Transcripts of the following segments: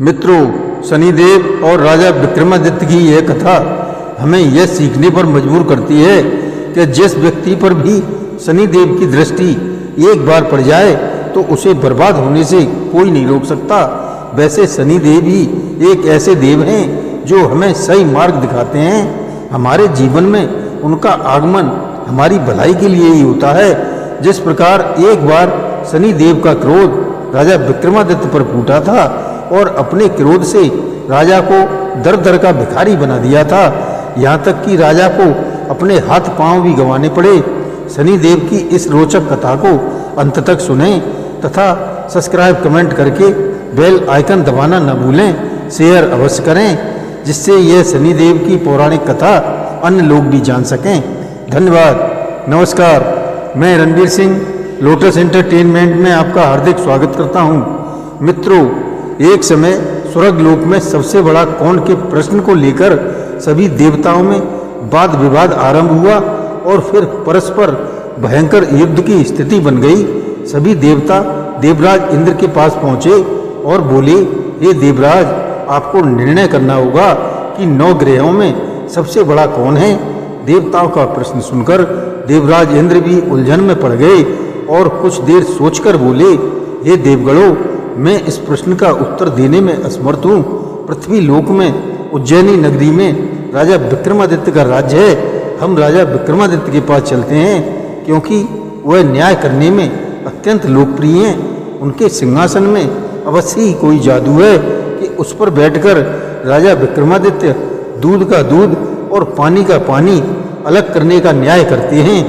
मित्रों, शनिदेव और राजा विक्रमादित्य की यह कथा हमें यह सीखने पर मजबूर करती है कि जिस व्यक्ति पर भी शनिदेव की दृष्टि एक बार पड़ जाए तो उसे बर्बाद होने से कोई नहीं रोक सकता। वैसे शनिदेव ही एक ऐसे देव हैं जो हमें सही मार्ग दिखाते हैं। हमारे जीवन में उनका आगमन हमारी भलाई के लिए ही होता है। जिस प्रकार एक बार शनिदेव का क्रोध राजा विक्रमादित्य पर फूटा था और अपने क्रोध से राजा को दर दर का भिखारी बना दिया था, यहाँ तक कि राजा को अपने हाथ पांव भी गंवाने पड़े। शनिदेव की इस रोचक कथा को अंत तक सुनें तथा सब्सक्राइब कमेंट करके बेल आइकन दबाना न भूलें। शेयर अवश्य करें जिससे यह शनिदेव की पौराणिक कथा अन्य लोग भी जान सकें। धन्यवाद। नमस्कार, मैं रणवीर सिंह लोटस एंटरटेनमेंट में आपका हार्दिक स्वागत करता हूँ। मित्रों, एक समय स्वर्ग लोक में सबसे बड़ा कौन के प्रश्न को लेकर सभी देवताओं में वाद विवाद आरंभ हुआ और फिर परस्पर भयंकर युद्ध की स्थिति बन गई। सभी देवता देवराज इंद्र के पास पहुंचे और बोले, हे देवराज, आपको निर्णय करना होगा कि 9 ग्रहों में सबसे बड़ा कौन है। देवताओं का प्रश्न सुनकर देवराज इंद्र भी उलझन में पड़ गए और कुछ देर सोचकर बोले, हे देवगणों, मैं इस प्रश्न का उत्तर देने में असमर्थ हूँ। पृथ्वी लोक में उज्जैनी नगरी में राजा विक्रमादित्य का राज्य है। हम राजा विक्रमादित्य के पास चलते हैं क्योंकि वह न्याय करने में अत्यंत लोकप्रिय हैं। उनके सिंहासन में अवश्य ही कोई जादू है कि उस पर बैठकर राजा विक्रमादित्य दूध का दूध और पानी का पानी अलग करने का न्याय करते हैं।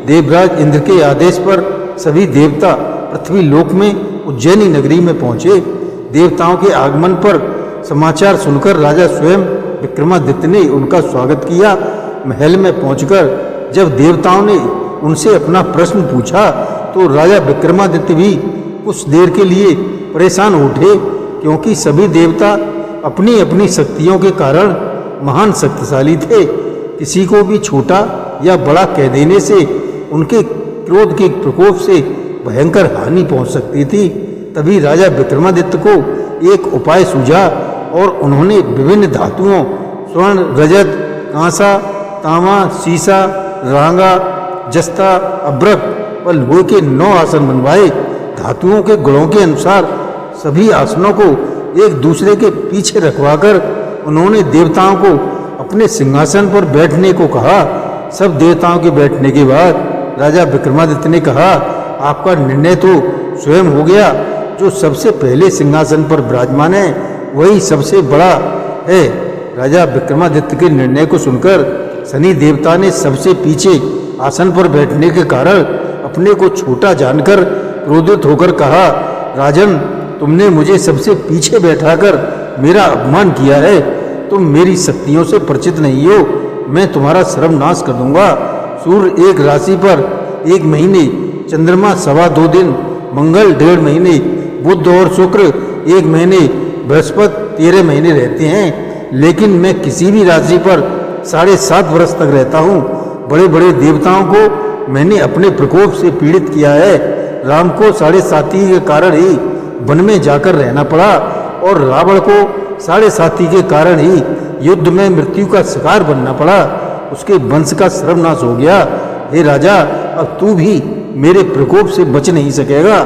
देवराज इंद्र के आदेश पर सभी देवता पृथ्वी लोक में उज्जैनी नगरी में पहुंचे। देवताओं के आगमन पर समाचार सुनकर राजा स्वयं विक्रमादित्य ने उनका स्वागत किया। महल में पहुंचकर जब देवताओं ने उनसे अपना प्रश्न पूछा तो राजा विक्रमादित्य भी कुछ देर के लिए परेशान उठे, क्योंकि सभी देवता अपनी अपनी शक्तियों के कारण महान शक्तिशाली थे। किसी को भी छोटा या बड़ा कह देने से उनके क्रोध के प्रकोप से भयंकर हानि पहुंच सकती थी। तभी राजा विक्रमादित्य को एक उपाय सूझा और उन्होंने विभिन्न धातुओं स्वर्ण, रजत, कांसा, तांबा, सीसा, रांगा, जस्ता, अभ्रक व लोहे के 9 आसन बनवाए। धातुओं के गुणों के अनुसार सभी आसनों को एक दूसरे के पीछे रखवाकर उन्होंने देवताओं को अपने सिंहासन पर बैठने को कहा। सब देवताओं के बैठने के बाद राजा विक्रमादित्य ने कहा, आपका निर्णय तो स्वयं हो गया। जो सबसे पहले सिंहासन पर विराजमान है वही सबसे बड़ा है। राजा विक्रमादित्य के निर्णय को सुनकर शनि देवता ने सबसे पीछे आसन पर बैठने के कारण अपने को छोटा जानकर क्रोधित होकर कहा, राजन, तुमने मुझे सबसे पीछे बैठाकर मेरा अपमान किया है। तुम मेरी शक्तियों से परिचित नहीं हो। मैं तुम्हारा सर्वनाश कर दूंगा। सूर्य एक राशि पर 1 महीने, चंद्रमा 2.25 दिन, मंगल 1.5 महीने, बुध और शुक्र 1 महीने, बृहस्पति 13 महीने रहते हैं, लेकिन मैं किसी भी राशि पर 7.5 वर्ष तक रहता हूँ। बड़े बड़े देवताओं को मैंने अपने प्रकोप से पीड़ित किया है। राम को 7.5 के कारण ही वन में जाकर रहना पड़ा और रावण को 7.5 के कारण ही युद्ध में मृत्यु का शिकार बनना पड़ा। उसके वंश का सर्वनाश हो गया। हे राजा, अब तू भी मेरे प्रकोप से बच नहीं सकेगा।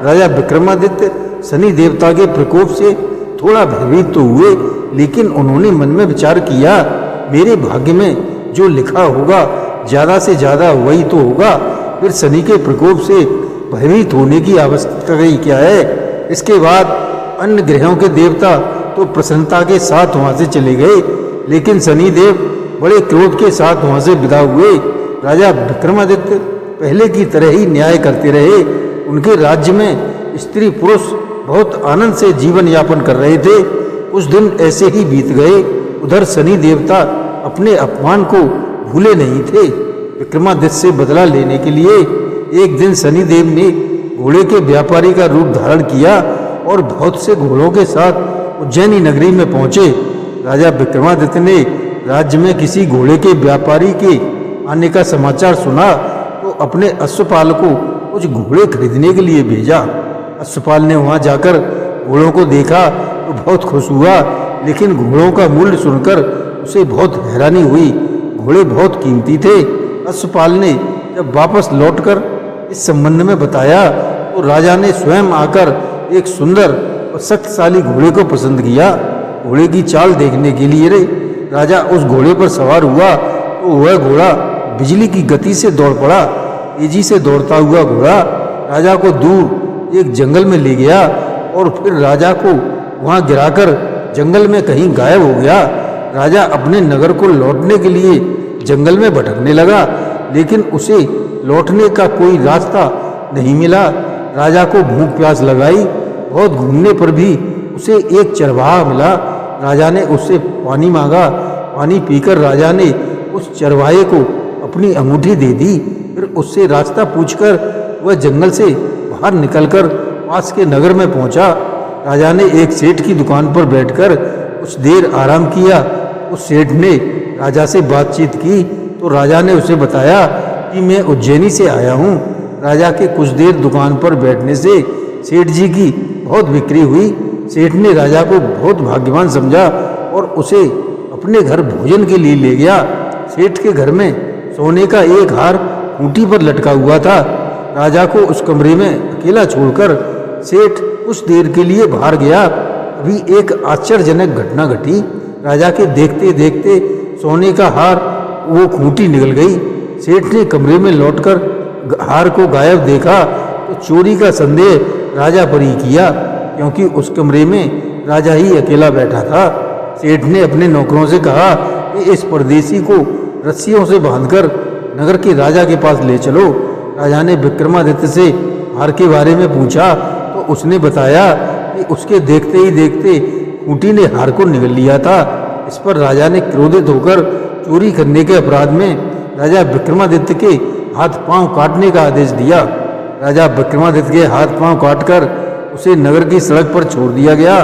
राजा विक्रमादित्य शनि देवता के प्रकोप से थोड़ा भयभीत तो हुए, लेकिन उन्होंने मन में विचार किया, मेरे भाग्य में जो लिखा होगा ज़्यादा से ज़्यादा वही तो होगा। फिर शनि के प्रकोप से भयभीत होने की आवश्यकता ही क्या है। इसके बाद अन्य ग्रहों के देवता तो प्रसन्नता के साथ वहाँ से चले गए, लेकिन शनिदेव बड़े क्रोध के साथ वहाँ से विदा हुए। राजा विक्रमादित्य पहले की तरह ही न्याय करते रहे। उनके राज्य में स्त्री पुरुष बहुत आनंद से जीवन यापन कर रहे थे। कुछ दिन ऐसे ही बीत गए। उधर शनि देवता अपने अपमान को भूले नहीं थे। विक्रमादित्य से बदला लेने के लिए एक दिन शनिदेव ने घोड़े के व्यापारी का रूप धारण किया और बहुत से घोड़ों के साथ उज्जैनी नगरी में पहुंचे। राजा विक्रमादित्य ने राज्य में किसी घोड़े के व्यापारी के आने का समाचार सुना तो अपने अश्वपाल को कुछ घोड़े खरीदने के लिए भेजा। अश्वपाल ने वहां जाकर घोड़ों को देखा तो बहुत खुश हुआ, लेकिन घोड़ों का मूल्य सुनकर उसे बहुत हैरानी हुई। घोड़े बहुत कीमती थे। अश्वपाल ने जब वापस लौटकर इस संबंध में बताया तो राजा ने स्वयं आकर एक सुंदर और शक्तिशाली घोड़े को पसंद किया। घोड़े की चाल देखने के लिए राजा उस घोड़े पर सवार हुआ तो वह घोड़ा बिजली की गति से दौड़ पड़ा। तेजी से दौड़ता हुआ घोड़ा राजा को दूर एक जंगल में ले गया और फिर राजा को वहां गिराकर जंगल में कहीं गायब हो गया। राजा अपने नगर को लौटने के लिए जंगल में भटकने लगा, लेकिन उसे लौटने का कोई रास्ता नहीं मिला। राजा को भूख प्यास लगाई। बहुत घूमने पर भी उसे एक चरवाहा मिला। राजा ने उससे पानी मांगा। पानी पीकर राजा ने उस चरवाहे को अपनी अंगूठी दे दी। फिर उससे रास्ता पूछकर वह जंगल से बाहर निकलकर पास के नगर में पहुंचा। राजा ने एक सेठ की दुकान पर बैठकर कुछ देर आराम किया। उस सेठ ने राजा से बातचीत की तो राजा ने उसे बताया कि मैं उज्जैनी से आया हूँ। राजा के कुछ देर दुकान पर बैठने से सेठ जी की बहुत बिक्री हुई। सेठ ने राजा को बहुत भाग्यवान समझा और उसे अपने घर भोजन के लिए ले गया। सेठ के घर में सोने का एक हार खूंटी पर लटका हुआ था। राजा को उस कमरे में अकेला छोड़कर सेठ कुछ देर के लिए बाहर गया। अभी एक आश्चर्यजनक घटना घटी। राजा के देखते देखते सोने का हार वो खूंटी निकल गई। सेठ ने कमरे में लौटकर हार को गायब देखा तो चोरी का संदेह राजा पर ही किया, क्योंकि उस कमरे में राजा ही अकेला बैठा था। सेठ ने अपने नौकरों से कहा कि इस परदेसी को रस्सियों से बांधकर नगर के राजा के पास ले चलो। राजा ने विक्रमादित्य से हार के बारे में पूछा तो उसने बताया कि उसके देखते ही देखते खूंटी ने हार को निगल लिया था। इस पर राजा ने क्रोधित होकर चोरी करने के अपराध में राजा विक्रमादित्य के हाथ पांव काटने का आदेश दिया। राजा विक्रमादित्य के हाथ पांव काटकर उसे नगर की सड़क पर छोड़ दिया गया।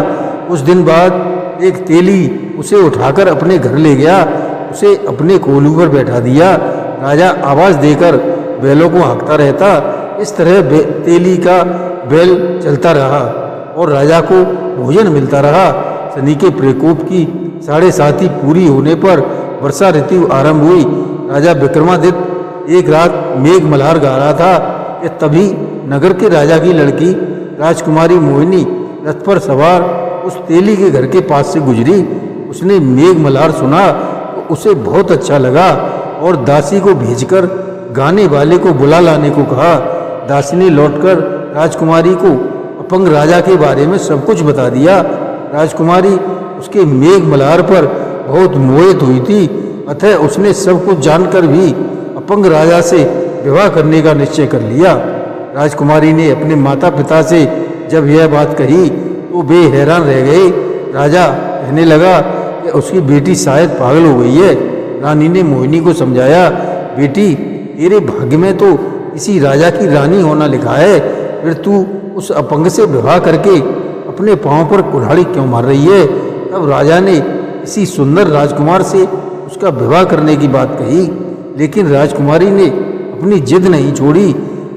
कुछ दिन बाद एक तेली उसे उठाकर अपने घर ले गया। उसे अपने कोलू पर बैठा दिया। राजा आवाज देकर बैलों को हाँकता रहता। इस तरह तेली का बैल चलता रहा और राजा को भोजन मिलता रहा। शनि के प्रकोप की 7.5 पूरी होने पर वर्षा ऋतु आरंभ हुई। राजा विक्रमादित्य एक रात मेघ मल्हार गा रहा था कि तभी नगर के राजा की लड़की राजकुमारी मोहिनी रथ पर सवार उस तेली के घर के पास से गुजरी। उसने मेघ मल्हार सुना तो उसे बहुत अच्छा लगा और दासी को भेजकर गाने वाले को बुला लाने को कहा। दासी ने लौटकर राजकुमारी को अपंग राजा के बारे में सब कुछ बता दिया। राजकुमारी उसके मेघ मल्हार पर बहुत मोहित हुई थी, अतः उसने सब कुछ जानकर भी अपंग राजा से विवाह करने का निश्चय कर लिया। राजकुमारी ने अपने माता पिता से जब यह बात कही तो वे हैरान रह गए। राजा कहने लगा कि उसकी बेटी शायद पागल हो गई है। रानी ने मोहिनी को समझाया, बेटी तेरे भाग्य में तो किसी राजा की रानी होना लिखा है, फिर तू उस अपंग से विवाह करके अपने पांव पर कुल्हाड़ी क्यों मार रही है। तब राजा ने किसी सुंदर राजकुमार से उसका विवाह करने की बात कही, लेकिन राजकुमारी ने अपनी जिद नहीं छोड़ी।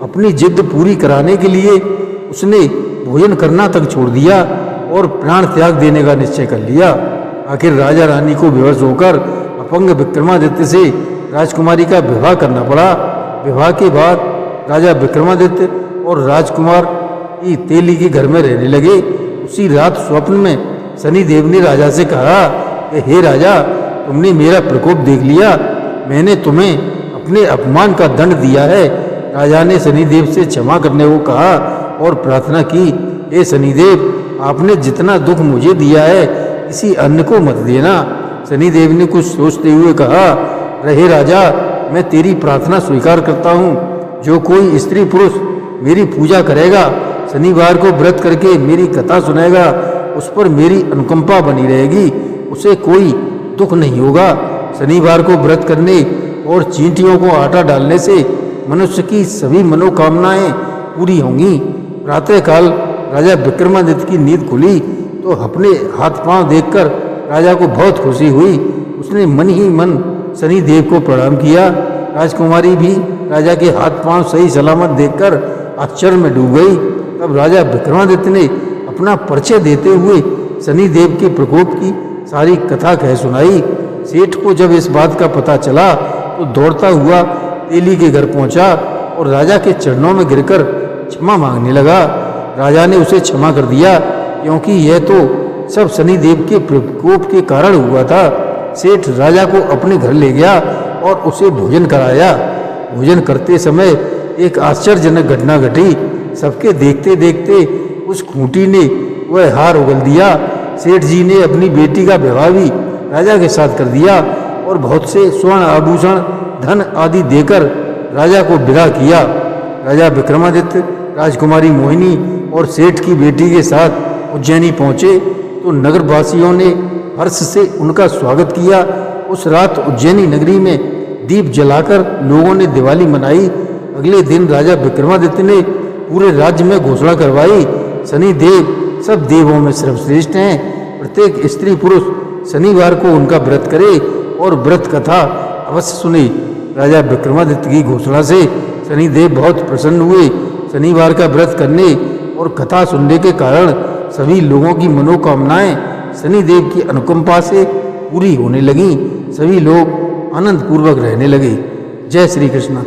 अपनी जिद पूरी कराने के लिए उसने भोजन करना तक छोड़ दिया और प्राण त्याग देने का निश्चय कर लिया। आखिर राजा रानी को विवश होकर अपंग विक्रमादित्य से राजकुमारी का विवाह करना पड़ा। विवाह के बाद राजा विक्रमादित्य और राजकुमार की तेली के घर में रहने लगे। उसी रात स्वप्न में शनिदेव ने राजा से कहा कि हे राजा, तुमने मेरा प्रकोप देख लिया। मैंने तुम्हें अपने अपमान का दंड दिया है। राजा ने शनिदेव से क्षमा करने को कहा और प्रार्थना की, हे शनिदेव, आपने जितना दुख मुझे दिया है किसी अन्य को मत देना। शनिदेव ने कुछ सोचते हुए कहा, रहे राजा, मैं तेरी प्रार्थना स्वीकार करता हूँ। जो कोई स्त्री पुरुष मेरी पूजा करेगा, शनिवार को व्रत करके मेरी कथा सुनेगा, उस पर मेरी अनुकंपा बनी रहेगी, उसे कोई दुख नहीं होगा। शनिवार को व्रत करने और चींटियों को आटा डालने से मनुष्य की सभी मनोकामनाएं पूरी होंगी। प्रातःकाल राजा विक्रमादित्य की नींद खुली तो अपने हाथ पांव देखकर राजा को बहुत खुशी हुई। उसने मन ही मन शनिदेव को प्रणाम किया। राजकुमारी भी राजा के हाथ पांव सही सलामत देखकर आश्चर्य में डूब गई। तब राजा विक्रमादित्य ने अपना परिचय देते हुए शनिदेव के प्रकोप की सारी कथा कह सुनाई। सेठ को जब इस बात का पता चला तो दौड़ता हुआ तेली के घर पहुंचा और राजा के चरणों में गिरकर क्षमा मांगने लगा। राजा ने उसे क्षमा कर दिया क्योंकि यह तो सब शनिदेव के प्रकोप के कारण हुआ था। सेठ राजा को अपने घर ले गया और उसे भोजन कराया। भोजन करते समय एक आश्चर्यजनक घटना घटी। सबके देखते देखते उस खूंटी ने वह हार उगल दिया। सेठ जी ने अपनी बेटी का विवाह भी राजा के साथ कर दिया और बहुत से स्वर्ण आभूषण धन आदि देकर राजा को विदा किया। राजा विक्रमादित्य राजकुमारी मोहिनी और सेठ की बेटी के साथ उज्जैनी पहुंचे तो नगरवासियों ने हर्ष से उनका स्वागत किया। उस रात उज्जैनी नगरी में दीप जलाकर लोगों ने दिवाली मनाई। अगले दिन राजा विक्रमादित्य ने पूरे राज्य में घोषणा करवाई, शनिदेव सब देवों में सर्वश्रेष्ठ हैं। प्रत्येक स्त्री पुरुष शनिवार को उनका व्रत करे और व्रत कथा अवश्य सुने। राजा विक्रमादित्य की घोषणा से शनिदेव बहुत प्रसन्न हुए। शनिवार का व्रत करने और कथा सुनने के कारण सभी लोगों की मनोकामनाएं शनिदेव की अनुकंपा से पूरी होने लगीं। सभी लोग आनंद पूर्वक रहने लगे। जय श्री कृष्ण।